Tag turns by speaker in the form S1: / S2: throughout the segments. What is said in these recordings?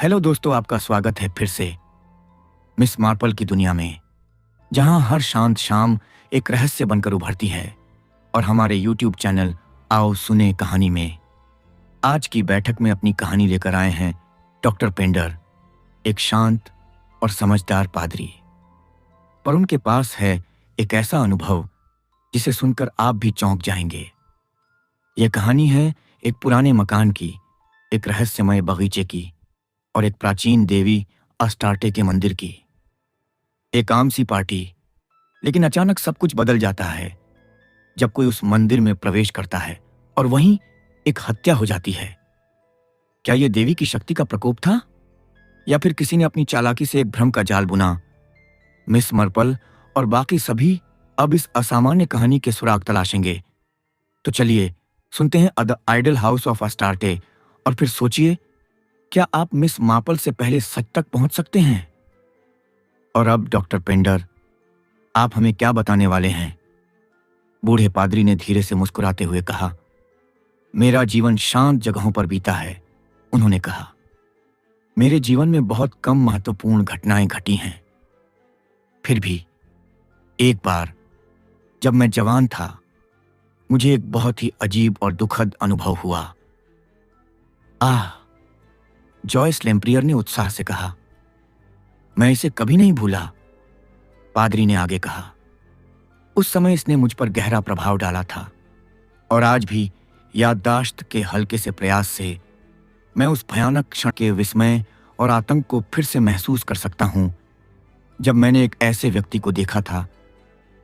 S1: Hello दोस्तों, आपका स्वागत है फिर से मिस मार्पल की दुनिया में, जहां हर शांत शाम एक रहस्य बनकर उभरती है। और हमारे YouTube चैनल आओ सुने कहानी में आज की बैठक में अपनी कहानी लेकर आए हैं डॉक्टर पेंडर, एक शांत और समझदार पादरी। पर उनके पास है एक ऐसा अनुभव जिसे सुनकर आप भी चौंक जाएंगे। यह कहानी है एक पुराने मकान की, एक रहस्यमय बगीचे की और एक प्राचीन देवी अस्टार्टे के मंदिर की। एक आम सी पार्टी, लेकिन अचानक सब कुछ बदल जाता है जब कोई उस मंदिर में प्रवेश करता है और वहीं एक हत्या हो जाती है। क्या यह देवी की शक्ति का प्रकोप था या फिर किसी ने अपनी चालाकी से एक भ्रम का जाल बुना? मिस मार्पल और बाकी सभी अब इस असामान्य कहानी के सुराग तलाशेंगे। तो चलिए सुनते हैं द आइडल हाउस ऑफ अस्टार्टे और फिर सोचिए, क्या आप मिस मार्पल से पहले सच तक पहुंच सकते हैं? और अब डॉक्टर पेंडर, आप हमें क्या बताने वाले हैं? बूढ़े पादरी ने धीरे से मुस्कुराते हुए कहा। मेरा जीवन शांत जगहों पर बीता है, उन्होंने कहा। मेरे जीवन में बहुत कम महत्वपूर्ण घटनाएं घटी हैं। फिर भी एक बार जब मैं जवान था, मुझे एक बहुत ही अजीब और दुखद अनुभव हुआ। जॉयस लेम्प्रियर ने उत्साह से कहा। मैं इसे कभी नहीं भूला, पादरी ने आगे कहा। उस समय इसने मुझ पर गहरा प्रभाव डाला था और आज भी याददाश्त के हल्के से प्रयास से मैं उस भयानक क्षण के विस्मय और आतंक को फिर से महसूस कर सकता हूं जब मैंने एक ऐसे व्यक्ति को देखा था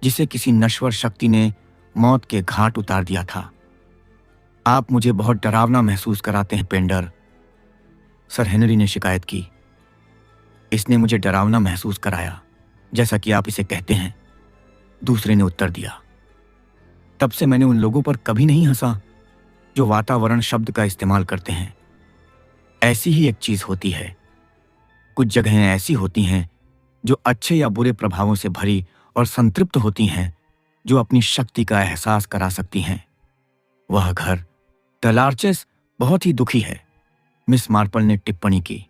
S1: जिसे किसी नश्वर शक्ति ने मौत के घाट उतार दिया था। आप मुझे बहुत डरावना महसूस कराते हैं पेंडर, सर हेनरी ने शिकायत की। इसने मुझे डरावना महसूस कराया, जैसा कि आप इसे कहते हैं, दूसरे ने उत्तर दिया। तब से मैंने उन लोगों पर कभी नहीं हंसा जो वातावरण शब्द का इस्तेमाल करते हैं। ऐसी ही एक चीज होती है, कुछ जगहें ऐसी होती हैं जो अच्छे या बुरे प्रभावों से भरी और संतृप्त होती हैं, जो अपनी शक्ति का एहसास करा सकती हैं। वह घर द लार्चेस बहुत ही दुखी है, मिस मार्पल ने टिप्पणी की।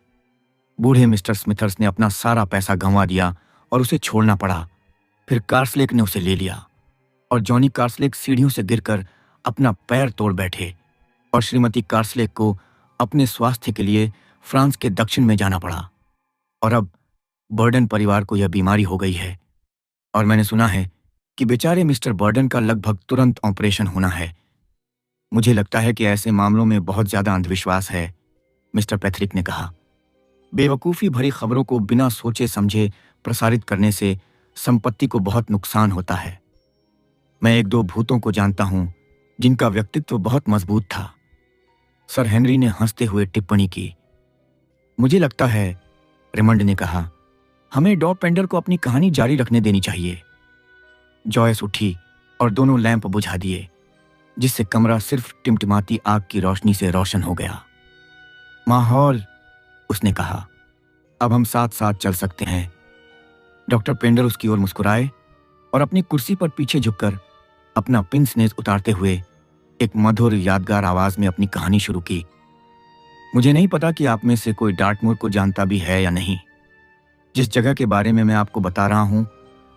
S1: बूढ़े मिस्टर स्मिथर्स ने अपना सारा पैसा गंवा दिया और उसे छोड़ना पड़ा। फिर कार्सलेक ने उसे ले लिया और जॉनी कार्सलेक सीढ़ियों से गिरकर अपना पैर तोड़ बैठे और श्रीमती कार्सलेक को अपने स्वास्थ्य के लिए फ्रांस के दक्षिण में जाना पड़ा। और अब बर्डन परिवार को यह बीमारी हो गई है और मैंने सुना है कि बेचारे मिस्टर बर्डन का लगभग तुरंत ऑपरेशन होना है। मुझे लगता है कि ऐसे मामलों में बहुत ज्यादा अंधविश्वास है, मिस्टर पैथरिक ने कहा। बेवकूफ़ी भरी खबरों को बिना सोचे समझे प्रसारित करने से संपत्ति को बहुत नुकसान होता है। मैं एक दो भूतों को जानता हूं जिनका व्यक्तित्व बहुत मजबूत था, सर हेनरी ने हंसते हुए टिप्पणी की। मुझे लगता है, रेमंड ने कहा, हमें डॉ पेंडर को अपनी कहानी जारी रखने देनी चाहिए। जॉयस उठी और दोनों लैंप बुझा दिए, जिससे कमरा सिर्फ टिमटिमाती आग की रोशनी से रोशन हो गया। माहौल, उसने कहा, अब हम साथ साथ चल सकते हैं। डॉक्टर पेंडर उसकी ओर मुस्कुराए और अपनी कुर्सी पर पीछे झुककर अपना पिंस नेज उतारते हुए एक मधुर यादगार आवाज में अपनी कहानी शुरू की। मुझे नहीं पता कि आप में से कोई डार्टमूर को जानता भी है या नहीं। जिस जगह के बारे में मैं आपको बता रहा हूं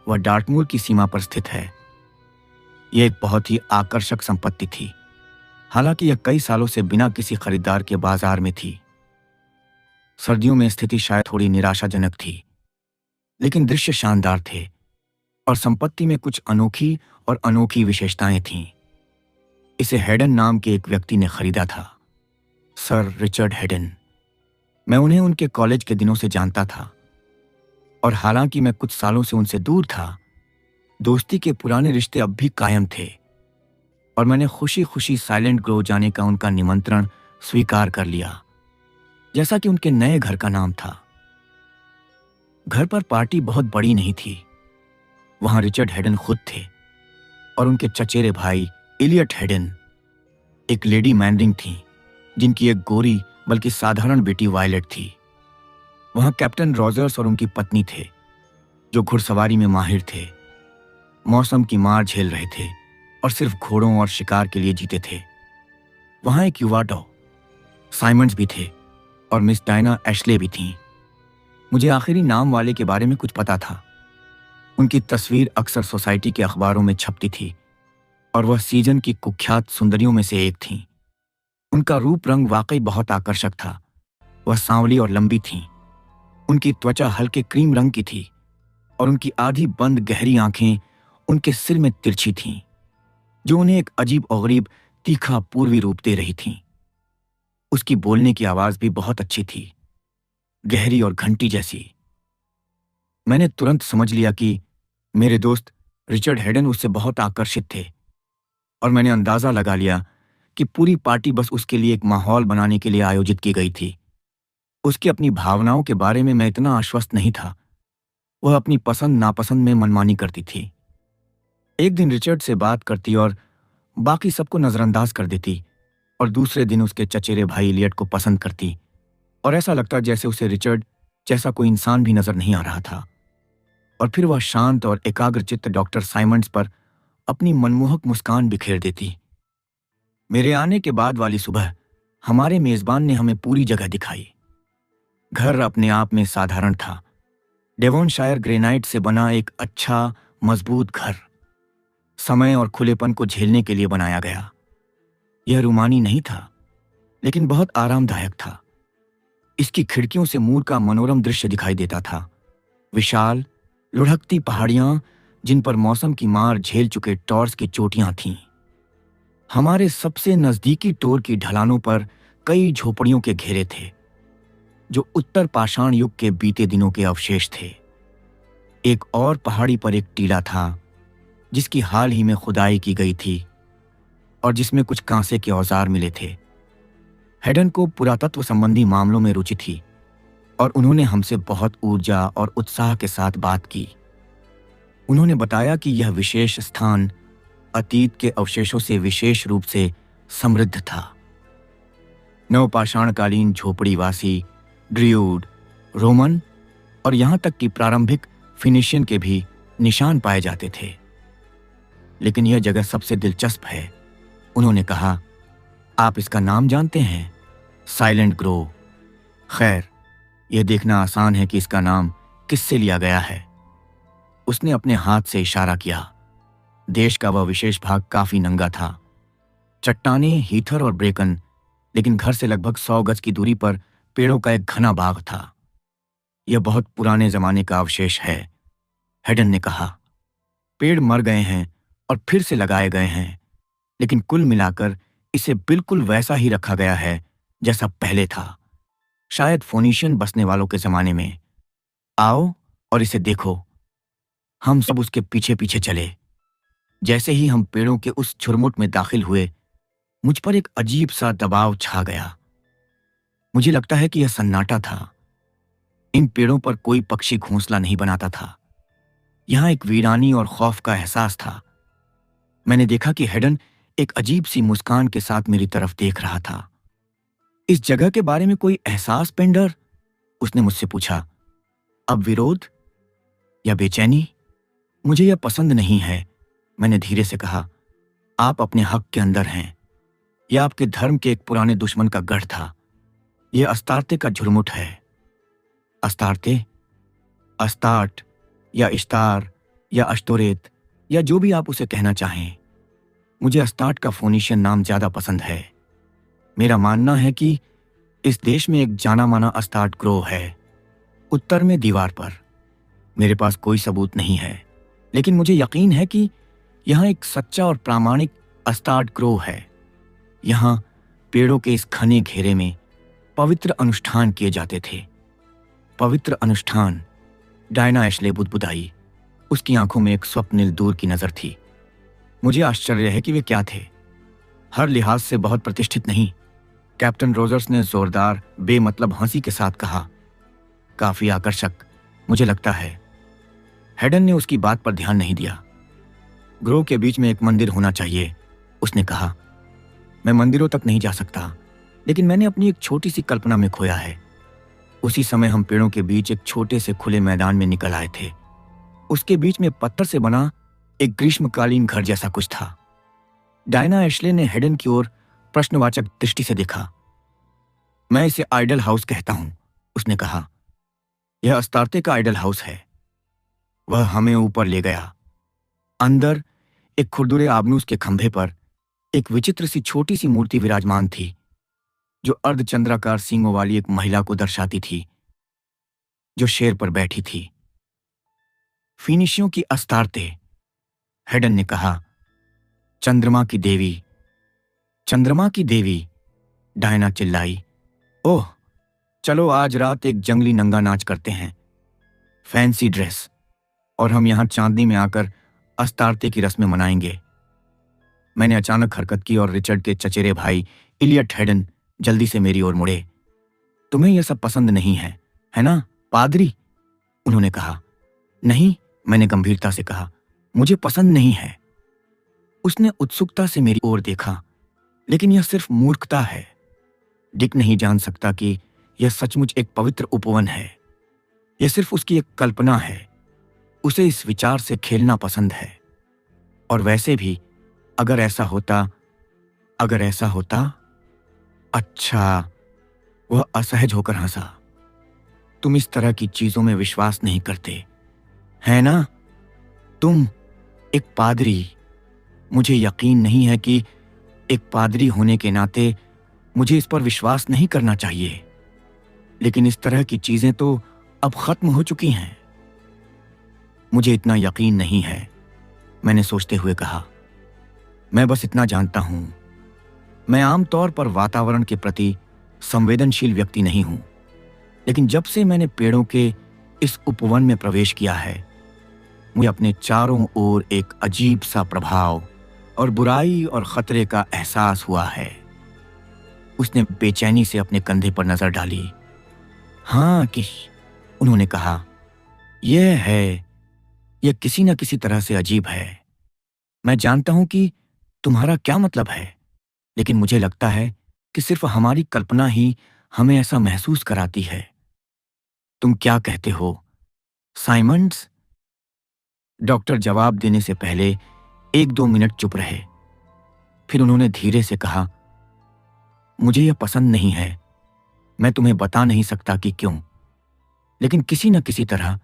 S1: वह डार्टमूर की सीमा पर स्थित है। यह एक बहुत ही आकर्षक संपत्ति थी, हालांकि यह कई सालों से बिना किसी खरीदार के बाजार में थी। सर्दियों में स्थिति शायद थोड़ी निराशाजनक थी, लेकिन दृश्य शानदार थे और संपत्ति में कुछ अनोखी और अनोखी विशेषताएं थीं। इसे हेडन नाम के एक व्यक्ति ने खरीदा था, सर रिचर्ड हेडन। मैं उन्हें उनके कॉलेज के दिनों से जानता था और हालांकि मैं कुछ सालों से उनसे दूर था, दोस्ती के पुराने रिश्ते अब भी कायम थे और मैंने खुशी खुशी साइलेंट ग्रोव जाने का उनका निमंत्रण स्वीकार कर लिया, जैसा कि उनके नए घर का नाम था। घर पर पार्टी बहुत बड़ी नहीं थी। वहां रिचर्ड हेडन खुद थे और उनके चचेरे भाई इलियट हेडन, एक लेडी मैनरिंग थी जिनकी एक गोरी बल्कि साधारण बेटी वायलेट थी। वहां कैप्टन रॉजर्स और उनकी पत्नी थे, जो घुड़सवारी में माहिर थे, मौसम की मार झेल रहे थे और सिर्फ घोड़ों और शिकार के लिए जीते थे। वहां एक युवा डॉ साइमंड्स भी थे और मिस डायना एशले भी थीं। मुझे आखिरी नाम वाले के बारे में कुछ पता था। उनकी तस्वीर अक्सर सोसाइटी के अखबारों में छपती थी और वह सीजन की कुख्यात सुंदरियों में से एक थीं। उनका रूप रंग वाकई बहुत आकर्षक था। वह सांवली और लंबी थीं। उनकी त्वचा हल्के क्रीम रंग की थी और उनकी आधी बंद गहरी आंखें उनके सिर में तिरछी थीं, जो उन्हें एक अजीब और गरीब तीखा पूर्वी रूप दे रही थीं। उसकी बोलने की आवाज भी बहुत अच्छी थी, गहरी और घंटी जैसी। मैंने तुरंत समझ लिया कि मेरे दोस्त रिचर्ड हेडन उससे बहुत आकर्षित थे और मैंने अंदाजा लगा लिया कि पूरी पार्टी बस उसके लिए एक माहौल बनाने के लिए आयोजित की गई थी। उसकी अपनी भावनाओं के बारे में मैं इतना आश्वस्त नहीं था। वह अपनी पसंद नापसंद में मनमानी करती थी। एक दिन रिचर्ड से बात करती और बाकी सबको नजरअंदाज कर देती, और दूसरे दिन उसके चचेरे भाई इलियट को पसंद करती, और ऐसा लगता जैसे उसे रिचर्ड जैसा कोई इंसान भी नजर नहीं आ रहा था। और फिर वह शांत और एकाग्रचित्त डॉक्टर साइमंड्स पर अपनी मनमोहक मुस्कान बिखेर देती। मेरे आने के बाद वाली सुबह हमारे मेजबान ने हमें पूरी जगह दिखाई। घर अपने आप में साधारण था। डेवोनशायर ग्रेनाइट से बना एक अच्छा मजबूत घर, समय और खुलेपन को झेलने के लिए बनाया गया। यह रूमानी नहीं था, लेकिन बहुत आरामदायक था। इसकी खिड़कियों से मूर का मनोरम दृश्य दिखाई देता था। विशाल लुढ़कती पहाड़ियां जिन पर मौसम की मार झेल चुके टॉर्स की चोटियां थीं। हमारे सबसे नजदीकी टोर की ढलानों पर कई झोपड़ियों के घेरे थे, जो उत्तर पाषाण युग के बीते दिनों के अवशेष थे। एक और पहाड़ी पर एक टीला था, जिसकी हाल ही में खुदाई की गई थी और जिसमें कुछ कांसे के औजार मिले थे। हेडन को पुरातत्व संबंधी मामलों में रुचि थी और उन्होंने हमसे बहुत ऊर्जा और उत्साह के साथ बात की। उन्होंने बताया कि यह विशेष स्थान अतीत के अवशेषों से विशेष रूप से समृद्ध था। नवपाषाणकालीन झोपड़ीवासी, ड्रियूड, रोमन और यहां तक कि प्रारंभिक फिनिशियन के भी निशान पाए जाते थे। लेकिन यह जगह सबसे दिलचस्प है, उन्होंने कहा। आप इसका नाम जानते हैं? Silent Grove. खैर, यह देखना आसान है कि इसका नाम किससे लिया गया है। उसने अपने हाथ से इशारा किया। देश का वह विशेष भाग काफी नंगा था। चट्टानें, हीथर और ब्रेकन, लेकिन घर से लगभग 100 गज की दूरी पर पेड़ों का एक घना बाग था। यह बहुत पुराने जमाने का अवशेष है, हेडन ने कहा। पेड़ मर गए हैं और फिर से लगाए गए हैं, लेकिन कुल मिलाकर इसे बिल्कुल वैसा ही रखा गया है जैसा पहले था, शायद फोनीशियन बसने वालों के जमाने में। आओ और इसे देखो। हम सब उसके पीछे पीछे चले। जैसे ही हम पेड़ों के उस झुरमुट में दाखिल हुए, मुझ पर एक अजीब सा दबाव छा गया। मुझे लगता है कि यह सन्नाटा था। इन पेड़ों पर कोई पक्षी घोंसला नहीं बनाता था। यहां एक वीरानी और खौफ का एहसास था। मैंने देखा कि हेडन एक अजीब सी मुस्कान के साथ मेरी तरफ देख रहा था। इस जगह के बारे में कोई एहसास, पेंडर? उसने मुझसे पूछा। अब विरोध या बेचैनी? मुझे यह पसंद नहीं है, मैंने धीरे से कहा। आप अपने हक के अंदर हैं। यह आपके धर्म के एक पुराने दुश्मन का गढ़ था। यह अस्तार्ते का झुरमुट है। अस्तार्ते, अस्तार्ट या इश्तार या अश्तोरेत या जो भी आप उसे कहना चाहें। मुझे अस्तार्ट का फोनीशियन नाम ज्यादा पसंद है। मेरा मानना है कि इस देश में एक जाना माना अस्तार्ट ग्रोव है, उत्तर में दीवार पर। मेरे पास कोई सबूत नहीं है, लेकिन मुझे यकीन है कि यहाँ एक सच्चा और प्रामाणिक अस्तार्ट ग्रोव है। यहाँ पेड़ों के इस घने घेरे में पवित्र अनुष्ठान किए जाते थे। पवित्र अनुष्ठान, डायना एशले बुदबुदाई। उसकी आंखों में एक स्वप्निल दूर की नजर थी। मुझे आश्चर्य है कि वे क्या थे। हर लिहाज से बहुत प्रतिष्ठित नहीं, कैप्टन रोजर्स ने जोरदार बेमतलब हंसी के साथ कहा। काफी आकर्षक, मुझे लगता है। हेडन ने उसकी बात पर ध्यान नहीं दिया। ग्रोव के बीच में एक मंदिर होना चाहिए, उसने कहा। मैं मंदिरों तक नहीं जा सकता, लेकिन मैंने अपनी एक छोटी सी कल्पना में खोया है। उसी समय हम पेड़ों के बीच एक छोटे से खुले मैदान में निकल आए थे। उसके बीच में पत्थर से बना एक ग्रीष्मकालीन घर जैसा कुछ था। डायना एशले ने हेडन की ओर प्रश्नवाचक दृष्टि से देखा। मैं इसे आइडल हाउस कहता हूं, उसने कहा। यह अस्तार्ते का आइडल हाउस है। वह हमें ऊपर ले गया। अंदर एक खुरदुरे आबनूस के खंभे पर एक विचित्र सी छोटी सी मूर्ति विराजमान थी, जो अर्धचंद्राकार सींगों वाली एक महिला को दर्शाती थी, जो शेर पर बैठी थी। फिनिशियों की अस्तार्ते, हेडन ने कहा। चंद्रमा की देवी, चंद्रमा की देवी, डायना चिल्लाई। ओह, चलो आज रात एक जंगली नंगा नाच करते हैं, फैंसी ड्रेस, और हम यहां चांदनी में आकर अस्तार्ते की रस्में मनाएंगे। मैंने अचानक हरकत की और रिचर्ड के चचेरे भाई इलियट हेडन जल्दी से मेरी ओर मुड़े। तुम्हें यह सब पसंद नहीं है ना पादरी? उन्होंने कहा। नहीं, मैंने गंभीरता से कहा, मुझे पसंद नहीं है। उसने उत्सुकता से मेरी ओर देखा, लेकिन यह सिर्फ मूर्खता है। डिक नहीं जान सकता कि यह सचमुच एक पवित्र उपवन है। यह सिर्फ उसकी एक कल्पना है। उसे इस विचार से खेलना पसंद है। और वैसे भी अगर ऐसा होता। अच्छा, वह असहज होकर हंसा। तुम इस तरह की चीजों में विश्वास नहीं करते, है ना? तुम एक पादरी। मुझे यकीन नहीं है कि एक पादरी होने के नाते मुझे इस पर विश्वास नहीं करना चाहिए, लेकिन इस तरह की चीजें तो अब खत्म हो चुकी हैं। मुझे इतना यकीन नहीं है, मैंने सोचते हुए कहा। मैं बस इतना जानता हूं, मैं आमतौर पर वातावरण के प्रति संवेदनशील व्यक्ति नहीं हूं, लेकिन जब से मैंने पेड़ों के इस उपवन में प्रवेश किया है, मुझे अपने चारों ओर एक अजीब सा प्रभाव और बुराई और खतरे का एहसास हुआ है। उसने बेचैनी से अपने कंधे पर नजर डाली। हाँ किश, उन्होंने कहा, यह किसी न किसी तरह से अजीब है। मैं जानता हूं कि तुम्हारा क्या मतलब है, लेकिन मुझे लगता है कि सिर्फ हमारी कल्पना ही हमें ऐसा महसूस कराती है। तुम क्या कहते हो, साइमंड्स? डॉक्टर जवाब देने से पहले 1-2 मिनट चुप रहे। फिर उन्होंने धीरे से कहा, मुझे यह पसंद नहीं है। मैं तुम्हें बता नहीं सकता कि क्यों, लेकिन किसी न किसी तरह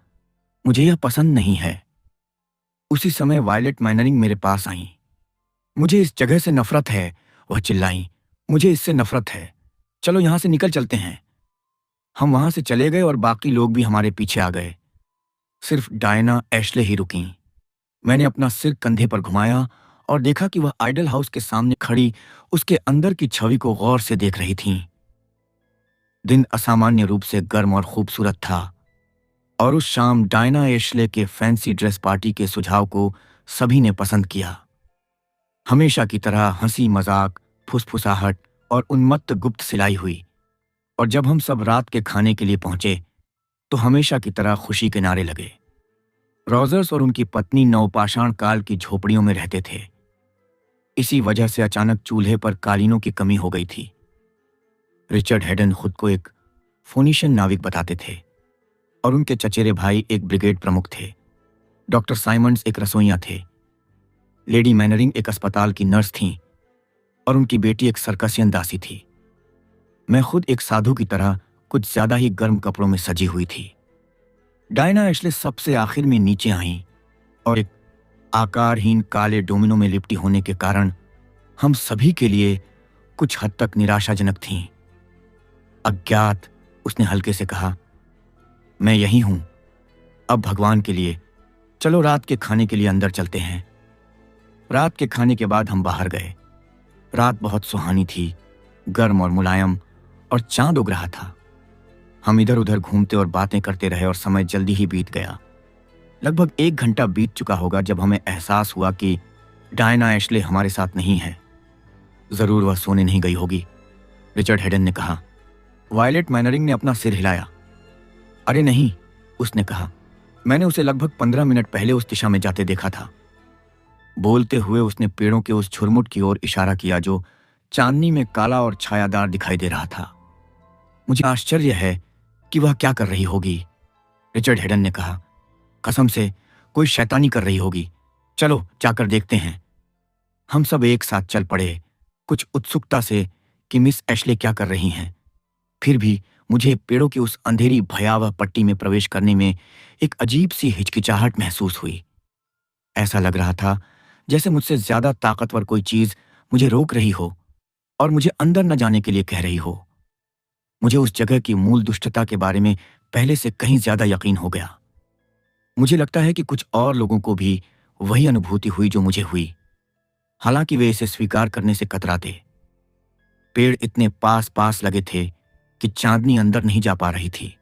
S1: मुझे यह पसंद नहीं है। उसी समय वायलेट मैनरिंग मेरे पास आई। मुझे इस जगह से नफरत है, वह चिल्लाई। मुझे इससे नफरत है। चलो यहां से निकल चलते हैं। हम वहां से चले गए और बाकी लोग भी हमारे पीछे आ गए। सिर्फ डायना एशले ही रुकीं। मैंने अपना सिर कंधे पर घुमाया और देखा कि वह आइडल हाउस के सामने खड़ी उसके अंदर की छवि को गौर से देख रही थीं। दिन असामान्य रूप से गर्म और खूबसूरत था, और उस शाम डायना एशले के फैंसी ड्रेस पार्टी के सुझाव को सभी ने पसंद किया। हमेशा की तरह हंसी मजाक, फुसफुसाहट और उन्मत्त गुप्त सिलाई हुई, और जब हम सब रात के खाने के लिए पहुंचे तो हमेशा की तरह खुशी के नारे लगे। रॉजर्स और उनकी पत्नी नवपाषाण काल की झोपड़ियों में रहते थे। इसी वजह से अचानक चूल्हे पर कालीनों की कमी हो गई थी। रिचर्ड हेडन खुद को एक फोनिशियन नाविक बताते थे, और उनके चचेरे भाई एक ब्रिगेड प्रमुख थे। डॉक्टर साइमंड्स एक रसोइया थे। लेडी मैनरिंग एक अस्पताल की नर्स थीं, और उनकी बेटी एक सर्कसियन दासी थी। मैं खुद एक साधु की तरह कुछ ज्यादा ही गर्म कपड़ों में सजी हुई थी। डायना एशले सबसे आखिर में नीचे आईं, और एक आकारहीन काले डोमिनो में लिपटी होने के कारण हम सभी के लिए कुछ हद तक निराशाजनक थीं। अज्ञात, उसने हल्के से कहा, मैं यही हूं। अब भगवान के लिए चलो रात के खाने के लिए अंदर चलते हैं। रात के खाने के बाद हम बाहर गए। रात बहुत सुहानी थी, गर्म और मुलायम, और चांद उग रहा था। हम इधर उधर घूमते और बातें करते रहे, और समय जल्दी ही बीत गया। लगभग 1 घंटा बीत चुका होगा जब हमें एहसास हुआ कि डायना एशले हमारे साथ नहीं है। जरूर वह सोने नहीं गई होगी, रिचर्ड हेडन ने कहा। वायलेट मैनरिंग ने अपना सिर हिलाया। अरे नहीं, उसने कहा, मैंने उसे लगभग 15 मिनट पहले उस दिशा में जाते देखा था। बोलते हुए उसने पेड़ों के उस झुरमुट की ओर इशारा किया जो चांदनी में काला और छायादार दिखाई दे रहा था। मुझे आश्चर्य है कि वह क्या कर रही होगी, रिचर्ड हेडन ने कहा। कसम से कोई शैतानी कर रही होगी। चलो जाकर देखते हैं। हम सब एक साथ चल पड़े, कुछ उत्सुकता से कि मिस एशले क्या कर रही हैं। फिर भी मुझे पेड़ों की उस अंधेरी भयावह पट्टी में प्रवेश करने में एक अजीब सी हिचकिचाहट महसूस हुई। ऐसा लग रहा था जैसे मुझसे ज्यादा ताकतवर कोई चीज मुझे रोक रही हो और मुझे अंदर न जाने के लिए कह रही हो। मुझे उस जगह की मूल दुष्टता के बारे में पहले से कहीं ज्यादा यकीन हो गया। मुझे लगता है कि कुछ और लोगों को भी वही अनुभूति हुई जो मुझे हुई, हालांकि वे इसे स्वीकार करने से कतराते। पेड़ इतने पास पास लगे थे कि चांदनी अंदर नहीं जा पा रही थी।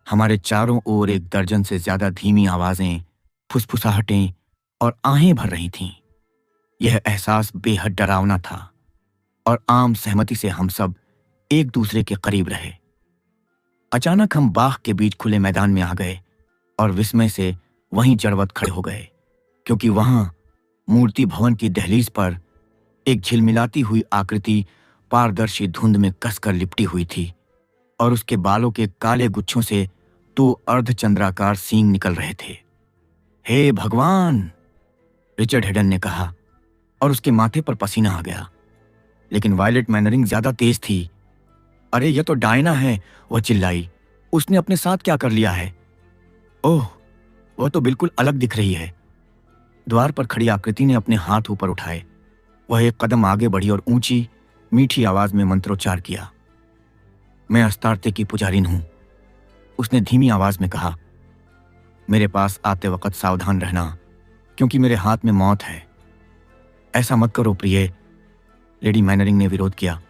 S1: हमारे चारों ओर एक दर्जन से ज्यादा धीमी आवाजें, फुसफुसाहटें और आहें भर रही थीं। यह एहसास बेहद डरावना था और आम सहमति से हम सब एक दूसरे के करीब रहे। अचानक हम बाग के बीच खुले मैदान में आ गए और विस्मय से वहीं जड़वत खड़े हो गए, क्योंकि वहां मूर्ति भवन की दहलीज पर एक झिलमिलाती हुई आकृति पारदर्शी धुंध में कसकर लिपटी हुई थी और उसके बालों के काले गुच्छों से 2 अर्धचंद्राकार सींग निकल रहे थे। हे भगवान! रिचर्ड हेडन ने कहा और उसके माथे पर पसीना आ गया। लेकिन वायलेट मैनरिंग ज्यादा तेज थी। अरे यह तो डायना है, वह चिल्लाई। उसने अपने साथ क्या कर लिया है? ओह, वह तो बिल्कुल अलग दिख रही है। द्वार पर खड़ी आकृति ने अपने हाथ ऊपर उठाए। वह एक कदम आगे बढ़ी और ऊंची मीठी आवाज में मंत्रोच्चार किया। मैं अस्तार्ते की पुजारिन हूं, उसने धीमी आवाज में कहा। मेरे पास आते वक्त सावधान रहना, क्योंकि मेरे हाथ में मौत है। ऐसा मत करो प्रिय, लेडी मैनरिंग ने विरोध किया।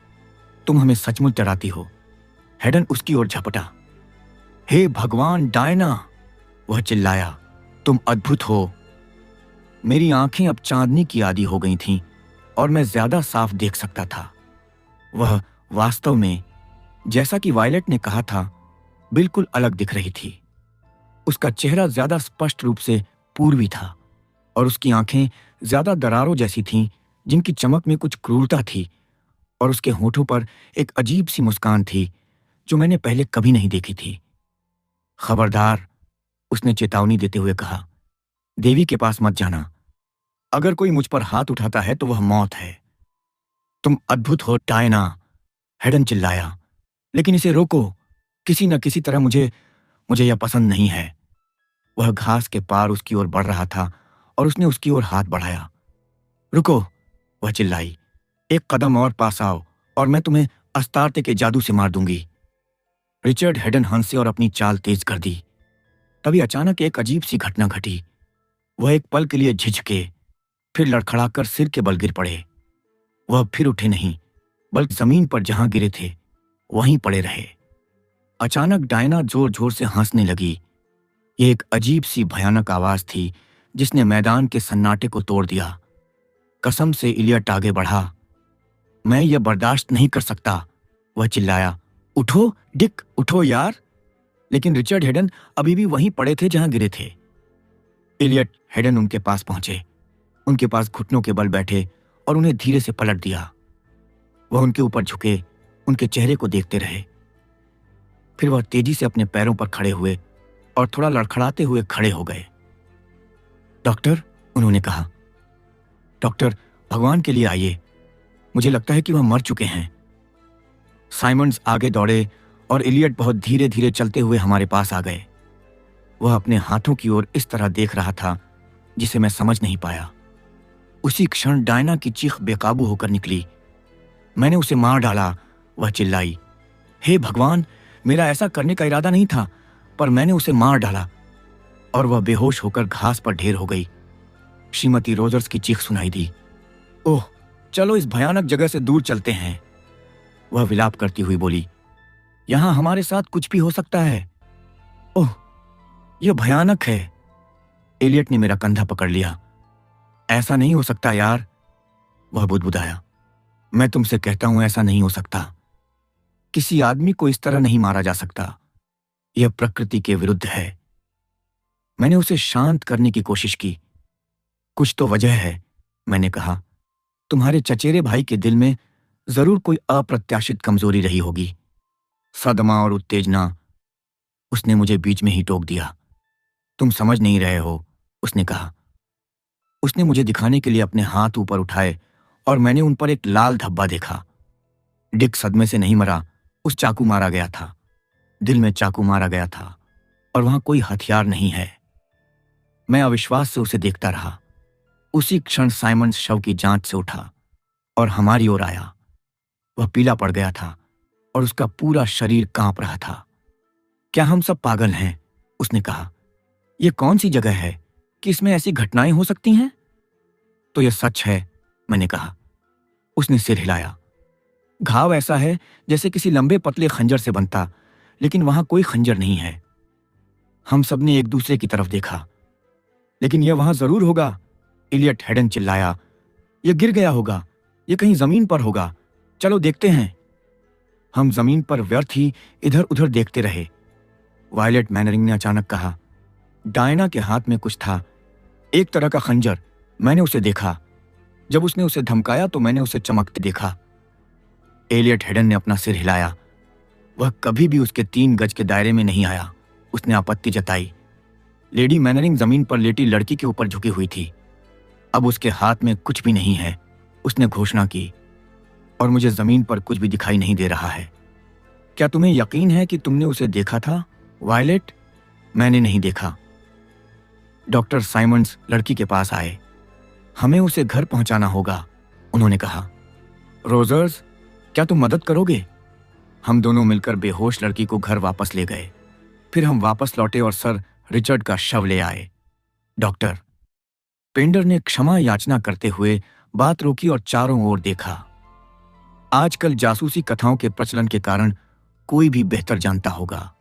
S1: तुम हमें सचमुच डराती हो। हेडन उसकी ओर झपटा। हे भगवान डायना, वह चिल्लाया, तुम अद्भुत हो। मेरी आंखें अब चांदनी की आदी हो गई थीं और मैं ज्यादा साफ देख सकता था। वह वास्तव में, जैसा कि वायलेट ने कहा था, बिल्कुल अलग दिख रही थी। उसका चेहरा ज्यादा स्पष्ट रूप से पूर्वी था और उसकी आंखें ज्यादा दरारों जैसी थीं, जिनकी चमक में कुछ क्रूरता थी, और उसके होठों पर एक अजीब सी मुस्कान थी जो मैंने पहले कभी नहीं देखी थी। खबरदार, उसने चेतावनी देते हुए कहा, देवी के पास मत जाना। अगर कोई मुझ पर हाथ उठाता है तो वह मौत है। तुम अद्भुत हो डायना, हेडन चिल्लाया। लेकिन इसे रोको, किसी न किसी तरह मुझे यह पसंद नहीं है। वह घास के पार उसकी ओर बढ़ रहा था और उसने उसकी ओर हाथ बढ़ाया। रुको, वह चिल्लाई, एक कदम और पास आओ और मैं तुम्हें अस्तार्ते के जादू से मार दूंगी। रिचर्ड हेडन हंसे और अपनी चाल तेज कर दी। तभी अचानक एक अजीब सी घटना घटी। वह एक पल के लिए झिझके, फिर लड़खड़ाकर सिर के बल गिर पड़े। वह फिर उठे नहीं, बल्कि जमीन पर जहां गिरे थे वहीं पड़े रहे। अचानक डायना जोर जोर से हंसने लगी। यह एक अजीब सी भयानक आवाज थी जिसने मैदान के सन्नाटे को तोड़ दिया। कसम से इलियट आगे बढ़ा। मैं यह बर्दाश्त नहीं कर सकता, वह चिल्लाया। उठो डिक, उठो यार। लेकिन रिचर्ड हेडन अभी भी वहीं पड़े थे जहां गिरे थे। इलियट हेडन उनके पास पहुंचे, उनके पास घुटनों के बल बैठे और उन्हें धीरे से पलट दिया। वह उनके ऊपर झुके, उनके चेहरे को देखते रहे। फिर वह तेजी से अपने पैरों पर खड़े हुए और थोड़ा लड़खड़ाते हुए खड़े हो गए। डॉक्टर, उन्होंने कहा, डॉक्टर, भगवान के लिए आइए। मुझे लगता है कि वह मर चुके हैं। साइमंड्स आगे दौड़े और इलियट बहुत धीरे धीरे चलते हुए हमारे पास आ गए। वह अपने हाथों की ओर इस तरह देख रहा था जिसे मैं समझ नहीं पाया। उसी क्षण डायना की चीख बेकाबू होकर निकली। मैंने उसे मार डाला, वह चिल्लाई। हे भगवान, मेरा ऐसा करने का इरादा नहीं था, पर मैंने उसे मार डाला। और वह बेहोश होकर घास पर ढेर हो गई। श्रीमती रोजर्स की चीख सुनाई दी। ओह, चलो इस भयानक जगह से दूर चलते हैं, वह विलाप करती हुई बोली। यहां हमारे साथ कुछ भी हो सकता है। ओह, यह भयानक है। एलियट ने मेरा कंधा पकड़ लिया। ऐसा नहीं हो सकता यार, वह बुदबुदाया। मैं तुमसे कहता हूं, ऐसा नहीं हो सकता। किसी आदमी को इस तरह नहीं मारा जा सकता। यह प्रकृति के विरुद्ध है। मैंने उसे शांत करने की कोशिश की। कुछ तो वजह है, मैंने कहा। तुम्हारे चचेरे भाई के दिल में जरूर कोई अप्रत्याशित कमजोरी रही होगी, सदमा और उत्तेजना। उसने मुझे बीच में ही टोक दिया। तुम समझ नहीं रहे हो, उसने कहा। उसने मुझे दिखाने के लिए अपने हाथ ऊपर उठाए और मैंने उन पर एक लाल धब्बा देखा। डिक सदमे से नहीं मरा, उस चाकू मारा गया था, दिल में चाकू मारा गया था, और वहां कोई हथियार नहीं है। मैं अविश्वास से उसे देखता रहा। उसी क्षण साइमंड्स शव की जांच से उठा और हमारी ओर आया। वह पीला पड़ गया था और उसका पूरा शरीर कांप रहा था। क्या हम सब पागल हैं? उसने कहा। यह कौन सी जगह है कि इसमें ऐसी घटनाएं हो सकती हैं? तो यह सच है, मैंने कहा। उसने सिर हिलाया। घाव ऐसा है जैसे किसी लंबे पतले खंजर से बनता, लेकिन वहां कोई खंजर नहीं है। हम सबने एक दूसरे की तरफ देखा। लेकिन यह वहां जरूर होगा, इलियट हेडन चिल्लाया। यह गिर गया होगा, यह कहीं जमीन पर होगा। चलो देखते हैं। हम जमीन पर व्यर्थ ही इधर उधर देखते रहे। वायलेट मैनरिंग ने अचानक कहा, डायना के हाथ में कुछ था, एक तरह का खंजर। मैंने उसे देखा। जब उसने उसे धमकाया तो मैंने उसे चमकते देखा। एलियट हेडन ने अपना सिर हिलाया। वह कभी भी उसके 3 गज के दायरे में नहीं आया। उसने आपत्ति जताई। लेडी मैनरिंग जमीन पर लेटी लड़की के ऊपर झुकी हुई थी। अब उसके हाथ में कुछ भी नहीं है, उसने घोषणा की, और मुझे जमीन पर कुछ भी दिखाई नहीं दे रहा है। क्या तुम्हें यकीन है कि तुमने उसे देखा था, वायलेट? मैंने नहीं देखा। डॉक्टर साइमंड्स लड़की के पास आए। हमें उसे घर पहुंचाना होगा, उन्होंने कहा। रोजर्स, क्या तुम मदद करोगे? हम दोनों मिलकर बेहोश लड़की को घर वापस ले गए। फिर हम वापस लौटे और सर रिचर्ड का शव ले आए। डॉक्टर, पेंडर ने क्षमा याचना करते हुए बात रोकी और चारों ओर देखा। आजकल जासूसी कथाओं के प्रचलन के कारण कोई भी बेहतर जानता होगा।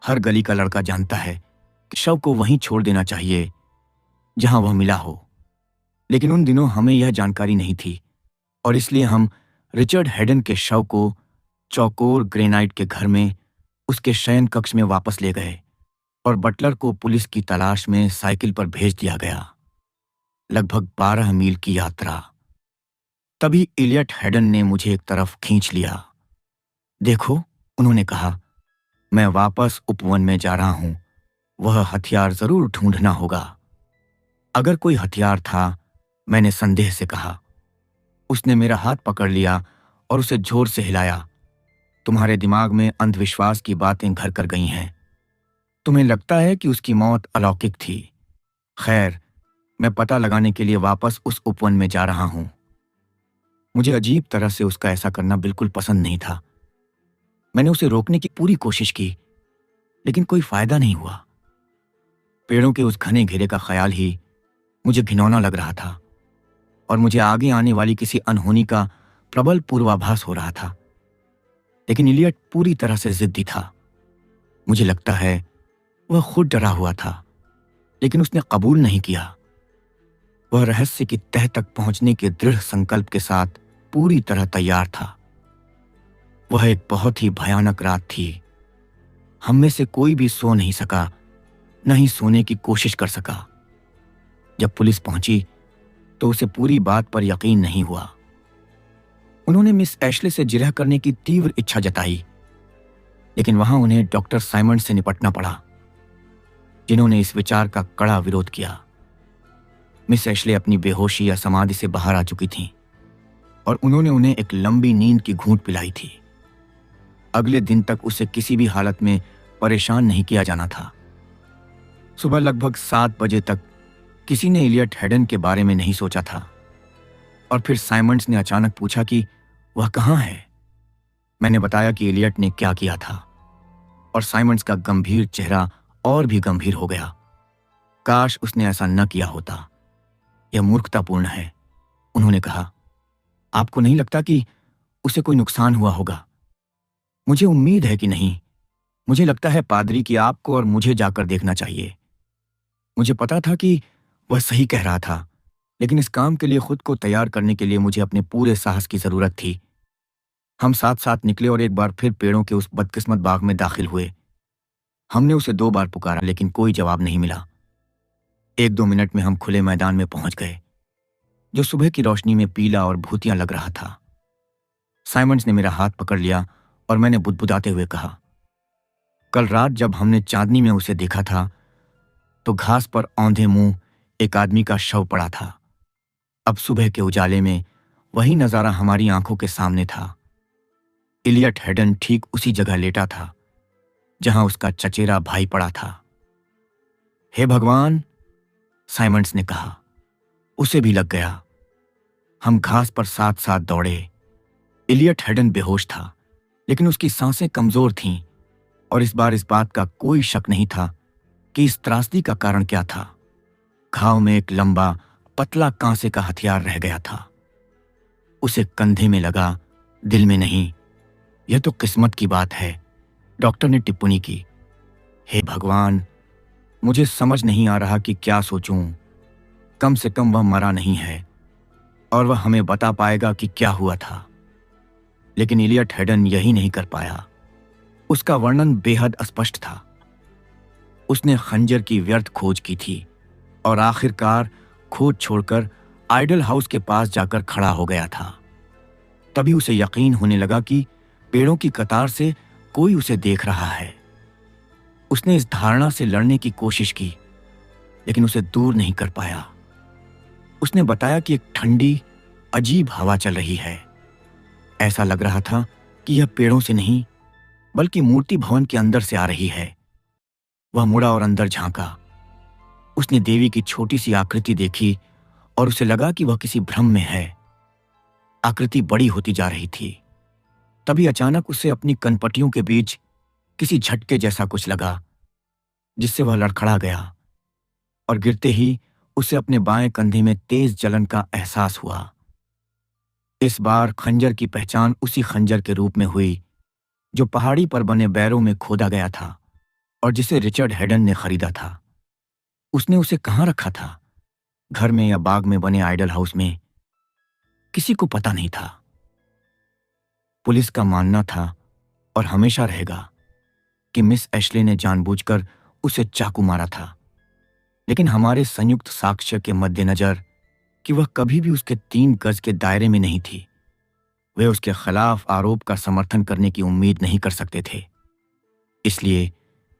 S1: हर गली का लड़का जानता है कि शव को वहीं छोड़ देना चाहिए जहां वह मिला हो। लेकिन उन दिनों हमें यह जानकारी नहीं थी, और इसलिए हम रिचर्ड हेडन के शव को चौकोर ग्रेनाइट के घर में उसके शयन कक्ष में वापस ले गए और बटलर को पुलिस की तलाश में साइकिल पर भेज दिया गया। लगभग 12 मील की यात्रा। तभी इलियट हेडन ने मुझे एक तरफ खींच लिया। देखो, उन्होंने कहा, मैं वापस उपवन में जा रहा हूं। वह हथियार जरूर ढूंढना होगा। अगर कोई हथियार था, मैंने संदेह से कहा। उसने मेरा हाथ पकड़ लिया और उसे जोर से हिलाया। तुम्हारे दिमाग में अंधविश्वास की बातें घर कर गई हैं। तुम्हें लगता है कि उसकी मौत अलौकिक थी। खैर, मैं पता लगाने के लिए वापस उस उपवन में जा रहा हूं। मुझे अजीब तरह से उसका ऐसा करना बिल्कुल पसंद नहीं था। मैंने उसे रोकने की पूरी कोशिश की, लेकिन कोई फायदा नहीं हुआ। पेड़ों के उस घने घेरे का ख्याल ही मुझे घिनौना लग रहा था, और मुझे आगे आने वाली किसी अनहोनी का प्रबल पूर्वाभास हो रहा था। लेकिन इलियट पूरी तरह से जिद्दी था। मुझे लगता है वह खुद डरा हुआ था, लेकिन उसने कबूल नहीं किया। वह रहस्य की तह तक पहुंचने के दृढ़ संकल्प के साथ पूरी तरह तैयार था। वह एक बहुत ही भयानक रात थी। हम में से कोई भी सो नहीं सका, न ही सोने की कोशिश कर सका। जब पुलिस पहुंची तो उसे पूरी बात पर यकीन नहीं हुआ। उन्होंने मिस एशले से जिरह करने की तीव्र इच्छा जताई, लेकिन वहां उन्हें डॉक्टर साइमंड्स से निपटना पड़ा, जिन्होंने इस विचार का कड़ा विरोध किया। मिस एशले अपनी बेहोशी या समाधि से बाहर आ चुकी थीं, और उन्होंने उन्हें एक लंबी नींद की घूंट पिलाई थी। अगले दिन तक उसे किसी भी हालत में परेशान नहीं किया जाना था। सुबह लगभग 7 बजे तक किसी ने इलियट हेडन के बारे में नहीं सोचा था, और फिर साइमंड्स ने अचानक पूछा कि वह कहाँ है। मैंने बताया कि इलियट ने क्या किया था, और साइमंड्स का गंभीर चेहरा और भी गंभीर हो गया। काश उसने ऐसा न किया होता। यह मूर्खतापूर्ण है, उन्होंने कहा। आपको नहीं लगता कि उसे कोई नुकसान हुआ होगा? मुझे उम्मीद है कि नहीं। मुझे लगता है पादरी कि आपको और मुझे जाकर देखना चाहिए। मुझे पता था कि वह सही कह रहा था, लेकिन इस काम के लिए खुद को तैयार करने के लिए मुझे अपने पूरे साहस की जरूरत थी। हम साथ साथ निकले और एक बार फिर पेड़ों के उस बदकिस्मत बाग में दाखिल हुए। हमने उसे 2 बार पुकारा, लेकिन कोई जवाब नहीं मिला। 1-2 मिनट में हम खुले मैदान में पहुंच गए, जो सुबह की रोशनी में पीला और भूतिया लग रहा था। साइमंड्स ने मेरा हाथ पकड़ लिया और मैंने बुदबुदाते हुए कहा, कल रात जब हमने चांदनी में उसे देखा था तो घास पर औंधे मुंह एक आदमी का शव पड़ा था। अब सुबह के उजाले में वही नजारा हमारी आंखों के सामने था। इलियट हेडन ठीक उसी जगह लेटा था जहां उसका चचेरा भाई पड़ा था। हे भगवान, साइमंड्स ने कहा। उसे भी लग गया। हम घास पर साथ साथ दौड़े। इलियट हेडन बेहोश था, लेकिन उसकी सांसें कमजोर थीं और इस बार इस बात का कोई शक नहीं था कि इस त्रासदी का कारण क्या था। घाव में एक लंबा पतला कांसे का हथियार रह गया था। उसे कंधे में लगा, दिल में नहीं। यह तो किस्मत की बात है, डॉक्टर ने टिप्पणी की। हे भगवान, मुझे समझ नहीं आ रहा कि क्या सोचूं। कम से कम वह मरा नहीं है और वह हमें बता पाएगा कि क्या हुआ था। लेकिन इलियट हेडन यही नहीं कर पाया। उसका वर्णन बेहद अस्पष्ट था। उसने खंजर की व्यर्थ खोज की थी और आखिरकार खोज छोड़कर आइडल हाउस के पास जाकर खड़ा हो गया था। तभी उसे यकीन होने लगा कि पेड़ों की कतार से कोई उसे देख रहा है। उसने इस धारणा से लड़ने की कोशिश की, लेकिन उसे दूर नहीं कर पाया। उसने बताया कि एक ठंडी, अजीब हवा चल रही है। ऐसा लग रहा था कि यह पेड़ों से नहीं, बल्कि मूर्ति भवन के अंदर से आ रही है। वह मुड़ा और अंदर झांका। उसने देवी की छोटी सी आकृति देखी और उसे लगा कि वह किसी भ्रम में है। आकृति बड़ी होती जा रही थी। तभी अचानक उसे अपनी कनपटियों के बीच किसी झटके जैसा कुछ लगा, जिससे वह लड़खड़ा गया और गिरते ही उसे अपने बाएं कंधे में तेज जलन का एहसास हुआ। इस बार खंजर की पहचान उसी खंजर के रूप में हुई जो पहाड़ी पर बने बैरों में खोदा गया था और जिसे रिचर्ड हेडन ने खरीदा था। उसने उसे कहाँ रखा था? घर में या बाग में बने आइडल हाउस में? किसी को पता नहीं था। पुलिस का मानना था और हमेशा रहेगा कि मिस एशले ने जानबूझकर उसे चाकू मारा था। लेकिन हमारे संयुक्त साक्ष्य के मद्देनजर कि वह कभी भी उसके 3 गज के दायरे में नहीं थी, वे उसके खिलाफ आरोप का समर्थन करने की उम्मीद नहीं कर सकते थे। इसलिए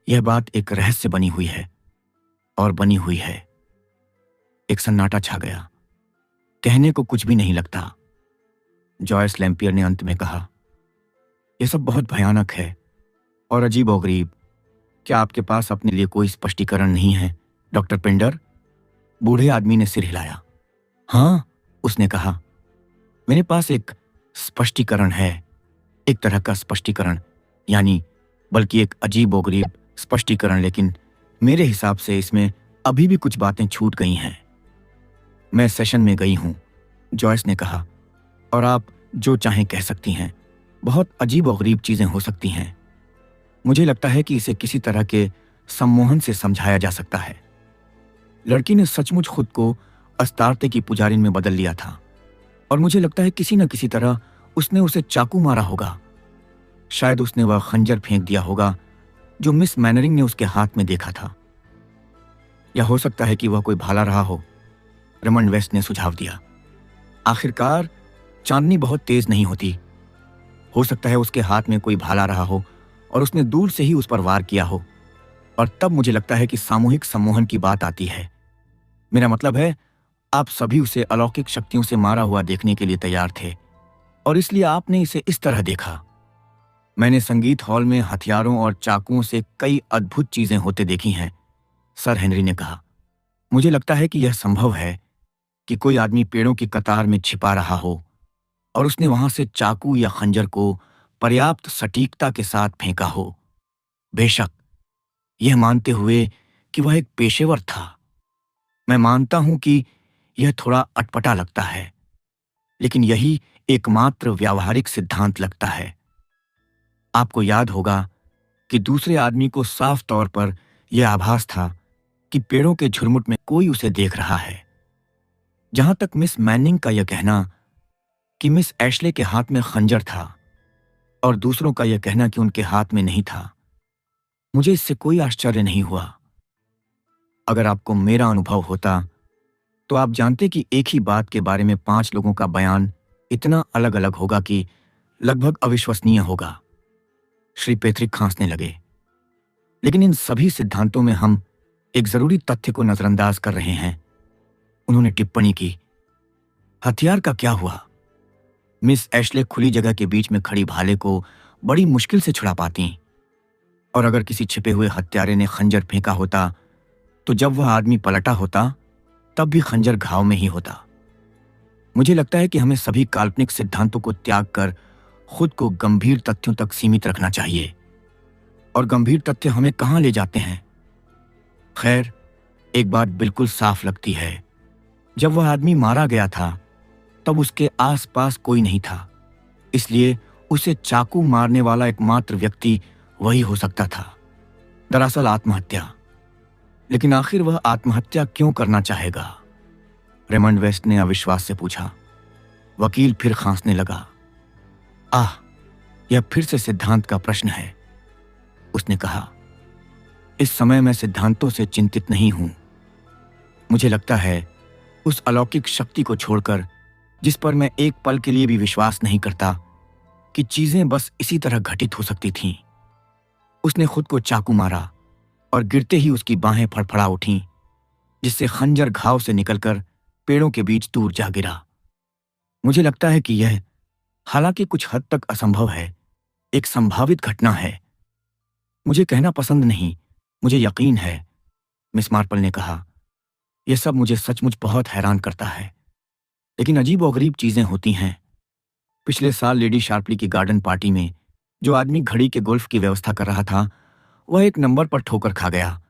S1: यह बात एक रहस्य बनी हुई है और बनी हुई है। एक सन्नाटा छा गया। कहने को कुछ भी नहीं लगता। जॉयस लैम्पियर ने अंत में कहा, यह सब बहुत भयानक है और अजीबोगरीब। क्या आपके पास अपने लिए कोई स्पष्टीकरण नहीं है, डॉक्टर पिंडर? बूढ़े आदमी ने सिर हिलाया। हाँ, उसने कहा, मेरे पास एक स्पष्टीकरण है। एक तरह का स्पष्टीकरण, यानी बल्कि एक अजीबोगरीब स्पष्टीकरण, लेकिन मेरे हिसाब से इसमें अभी भी कुछ बातें छूट गई हैं। मैं सेशन में गई हूं, जॉयस ने कहा, और आप जो चाहें कह सकती हैं। बहुत अजीबोगरीब चीजें हो सकती हैं। मुझे लगता है कि इसे किसी तरह के सम्मोहन से समझाया जा सकता है। लड़की ने सचमुच खुद को अस्तारते की पुजारिन में बदल लिया था और मुझे लगता है किसी न किसी तरह उसने उसे चाकू मारा होगा। शायद उसने वह खंजर फेंक दिया होगा जो मिस मैनरिंग ने उसके हाथ में देखा था। या हो सकता है कि वह कोई भाला रहा हो, रेमंड वेस्ट ने सुझाव दिया। आखिरकार चांदनी बहुत तेज नहीं होती। हो सकता है उसके हाथ में कोई भाला रहा हो और उसने दूर से ही उस पर वार किया हो, और तब मुझे लगता है कि सामूहिक सम्मोहन की बात आती है। मेरा मतलब है, आप सभी उसे अलौकिक शक्तियों से मारा हुआ देखने के लिए तैयार थे और इसलिए आपने इसे इस तरह देखा। मैंने संगीत हॉल में हथियारों और चाकुओं से कई अद्भुत चीजें होते देखी हैं, सर हेनरी ने कहा। मुझे लगता है कि यह संभव है कि कोई आदमी पेड़ों की कतार में छिपा रहा हो और उसने वहां से चाकू या खंजर को पर्याप्त सटीकता के साथ फेंका हो। बेशक, यह मानते हुए कि वह एक पेशेवर था। मैं मानता हूं कि यह थोड़ा अटपटा लगता है, लेकिन यही एकमात्र व्यावहारिक सिद्धांत लगता है। आपको याद होगा कि दूसरे आदमी को साफ तौर पर यह आभास था कि पेड़ों के झुरमुट में कोई उसे देख रहा है। जहां तक मिस मैनिंग का यह कहना कि मिस एशले के हाथ में खंजर था और दूसरों का यह कहना कि उनके हाथ में नहीं था, मुझे इससे कोई आश्चर्य नहीं हुआ। अगर आपको मेरा अनुभव होता तो आप जानते कि एक ही बात के बारे में 5 लोगों का बयान इतना अलग अलग होगा कि लगभग अविश्वसनीय होगा। श्री पेत्रिक खांसने लगे। लेकिन इन सभी सिद्धांतों में हम एक जरूरी तथ्य को नजरअंदाज कर रहे हैं, उन्होंने टिप्पणी की। हथियार का क्या हुआ? मिस एशले खुली जगह के बीच में खड़ी भाले को बड़ी मुश्किल से छुड़ा पाती, और अगर किसी छिपे हुए हत्यारे ने खंजर फेंका होता तो जब वह आदमी पलटा होता तब भी खंजर घाव में ही होता। मुझे लगता है कि हमें सभी काल्पनिक सिद्धांतों को त्याग कर खुद को गंभीर तथ्यों तक सीमित रखना चाहिए। और गंभीर तथ्य हमें कहाँ ले जाते हैं? खैर, एक बात बिल्कुल साफ लगती है, जब वह आदमी मारा गया था तब उसके आसपास कोई नहीं था, इसलिए उसे चाकू मारने वाला एकमात्र व्यक्ति वही हो सकता था। दरअसल आत्महत्या। लेकिन आखिर वह आत्महत्या क्यों करना चाहेगा? रेमंड वेस्ट ने अविश्वास से पूछा। वकील फिर खांसने लगा। आह, यह फिर से सिद्धांत का प्रश्न है, उसने कहा। इस समय मैं सिद्धांतों से चिंतित नहीं हूं। मुझे लगता है उस अलौकिक शक्ति को छोड़कर, जिस पर मैं एक पल के लिए भी विश्वास नहीं करता, कि चीजें बस इसी तरह घटित हो सकती थीं। उसने खुद को चाकू मारा और गिरते ही उसकी बाहें फड़फड़ा उठीं, जिससे खंजर घाव से निकलकर पेड़ों के बीच दूर जा गिरा। मुझे लगता है कि यह, हालांकि कुछ हद तक असंभव है, एक संभावित घटना है। मुझे कहना पसंद नहीं, मुझे यकीन है, मिस मार्पल ने कहा। यह सब मुझे सचमुच बहुत हैरान करता है, लेकिन अजीब-ओ-गरीब चीजें होती हैं। पिछले साल लेडी शार्पली की गार्डन पार्टी में जो आदमी घड़ी के गोल्फ की व्यवस्था कर रहा था, वह एक नंबर पर ठोकर खा गया।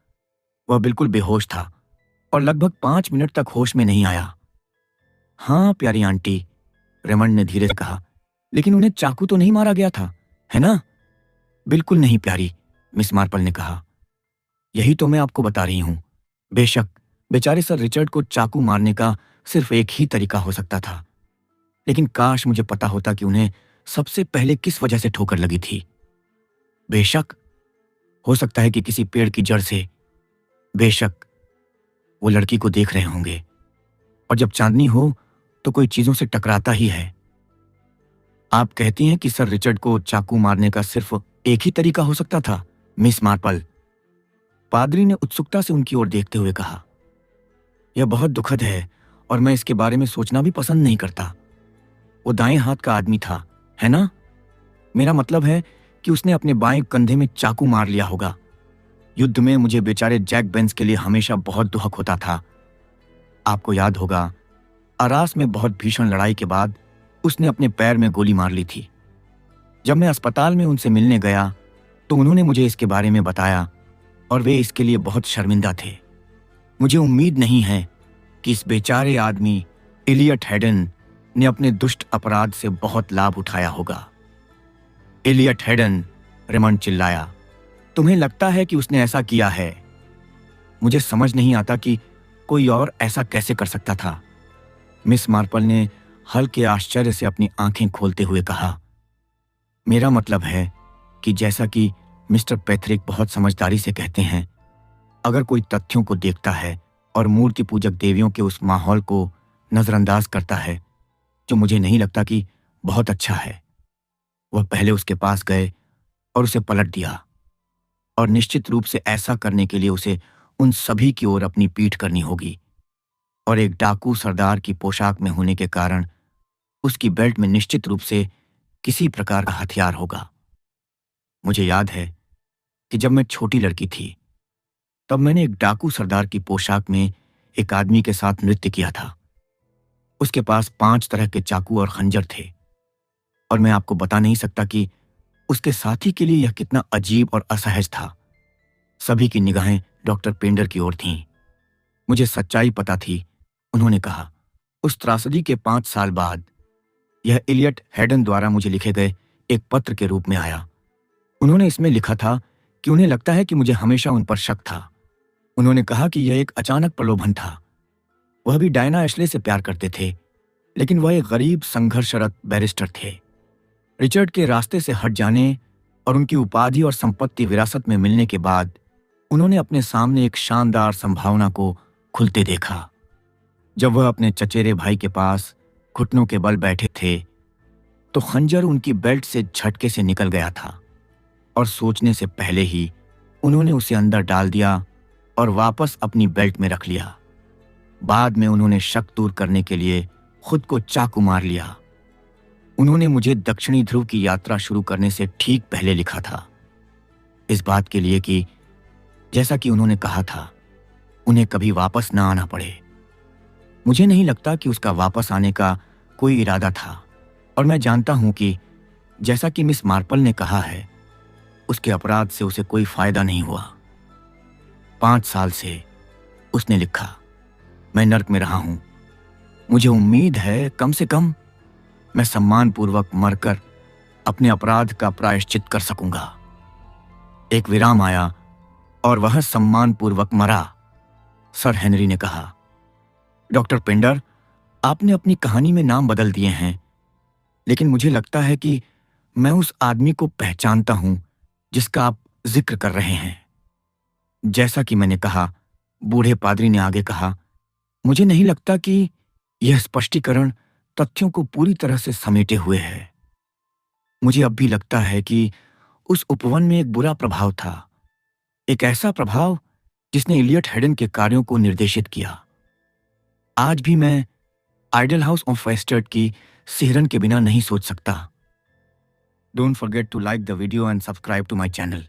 S1: वह बिल्कुल बेहोश था और लगभग 5 मिनट तक होश में नहीं आया। हाँ प्यारी आंटी, रेमंड ने धीरे से कहा, लेकिन उन्हें चाकू तो नहीं मारा गया था, है ना? बिल्कुल नहीं प्यारी, मिस मार्पल ने कहा। यही तो मैं आपको बता रही हूं। बेशक बेचारे सर रिचर्ड को चाकू मारने का सिर्फ एक ही तरीका हो सकता था, लेकिन काश मुझे पता होता कि उन्हें सबसे पहले किस वजह से ठोकर लगी थी। बेशक हो सकता है कि किसी पेड़ की जड़ से। बेशक वो लड़की को देख रहे होंगे, और जब चांदनी हो तो कोई चीजों से टकराता ही है। आप कहती हैं कि सर रिचर्ड को चाकू मारने का सिर्फ एक ही तरीका हो सकता था, मिस मार्पल? पादरी ने उत्सुकता से उनकी ओर देखते हुए कहा। यह बहुत दुखद है और मैं इसके बारे में सोचना भी पसंद नहीं करता। वो दाएं हाथ का आदमी था, है ना? मेरा मतलब है कि उसने अपने बाएं कंधे में चाकू मार लिया होगा। युद्ध में मुझे बेचारे जैक बेंस के लिए हमेशा बहुत दुख होता था। आपको याद होगा, अरास में बहुत भीषण लड़ाई के बाद उसने अपने पैर में गोली मार ली थी। जब मैं अस्पताल में उनसे मिलने गया तो उन्होंने मुझे इसके बारे में बताया और वे इसके लिए बहुत शर्मिंदा थे। मुझे उम्मीद नहीं है कि इस बेचारे आदमी इलियट हेडन ने अपने दुष्ट अपराध से बहुत लाभ उठाया होगा। इलियट हेडन, रेमंड चिल्लाया। तुम्हें लगता है कि उसने ऐसा किया है? मुझे समझ नहीं आता कि कोई और ऐसा कैसे कर सकता था, मिस मार्पल ने हल्के आश्चर्य से अपनी आंखें खोलते हुए कहा। मेरा मतलब है कि जैसा कि मिस्टर पैथरिक बहुत समझदारी से कहते हैं, अगर कोई तथ्यों को देखता है और मूर्ति पूजक देवियों के उस माहौल को नजरअंदाज करता है, जो मुझे नहीं लगता कि बहुत अच्छा है, वह पहले उसके पास गए और उसे पलट दिया। और निश्चित रूप से ऐसा करने के लिए उसे उन सभी की ओर अपनी पीठ करनी होगी, और एक डाकू सरदार की पोशाक में होने के कारण उसकी बेल्ट में निश्चित रूप से किसी प्रकार का हथियार होगा। मुझे याद है कि जब मैं छोटी लड़की थी तब मैंने एक डाकू सरदार की पोशाक में एक आदमी के साथ नृत्य किया था। उसके पास 5 तरह के चाकू और खंजर थे, और मैं आपको बता नहीं सकता कि उसके साथी के लिए यह कितना अजीब और असहज था। सभी की निगाहें डॉक्टर पेंडर की ओर थीं। मुझे सच्चाई पता थी, उन्होंने कहा। उस त्रासदी के 5 साल बाद यह इलियट हेडन द्वारा मुझे लिखे गए एक पत्र के रूप में आया। उन्होंने इसमें लिखा था कि उन्हें लगता है कि मुझे हमेशा उन पर शक था। उन्होंने कहा कि यह एक अचानक प्रलोभन था। वह भी डायना एशले से प्यार करते थे, लेकिन वह एक गरीब संघर्षरत बैरिस्टर थे। रिचर्ड के रास्ते से हट जाने और उनकी उपाधि और संपत्ति विरासत में मिलने के बाद उन्होंने अपने सामने एक शानदार संभावना को खुलते देखा। जब वह अपने चचेरे भाई के पास घुटनों के बल बैठे थे तो खंजर उनकी बेल्ट से झटके से निकल गया था, और सोचने से पहले ही उन्होंने उसे अंदर डाल दिया और वापस अपनी बेल्ट में रख लिया। बाद में उन्होंने शक दूर करने के लिए खुद को चाकू मार लिया। उन्होंने मुझे दक्षिणी ध्रुव की यात्रा शुरू करने से ठीक पहले लिखा था, इस बात के लिए कि जैसा कि उन्होंने कहा था, उन्हें कभी वापस ना आना पड़े। मुझे नहीं लगता कि उसका वापस आने का कोई इरादा था, और मैं जानता हूं कि जैसा कि मिस मार्पल ने कहा है, उसके अपराध से उसे कोई फायदा नहीं हुआ। 5 साल से, उसने लिखा, मैं नर्क में रहा हूं। मुझे उम्मीद है कम से कम मैं सम्मानपूर्वक मरकर अपने अपराध का प्रायश्चित कर सकूंगा। एक विराम आया और वह सम्मानपूर्वक मरा, सर हेनरी ने कहा। डॉक्टर पेंडर, आपने अपनी कहानी में नाम बदल दिए हैं, लेकिन मुझे लगता है कि मैं उस आदमी को पहचानता हूं जिसका आप जिक्र कर रहे हैं। जैसा कि मैंने कहा, बूढ़े पादरी ने आगे कहा, मुझे नहीं लगता कि यह स्पष्टीकरण तथ्यों को पूरी तरह से समेटे हुए है। मुझे अब भी लगता है कि उस उपवन में एक बुरा प्रभाव था, एक ऐसा प्रभाव जिसने इलियट हेडन के कार्यों को निर्देशित किया। आज भी मैं आइडल हाउस ऑफ वेस्टर्ड की सिहरन के बिना नहीं सोच सकता। Don't forget to like the video and subscribe to my channel.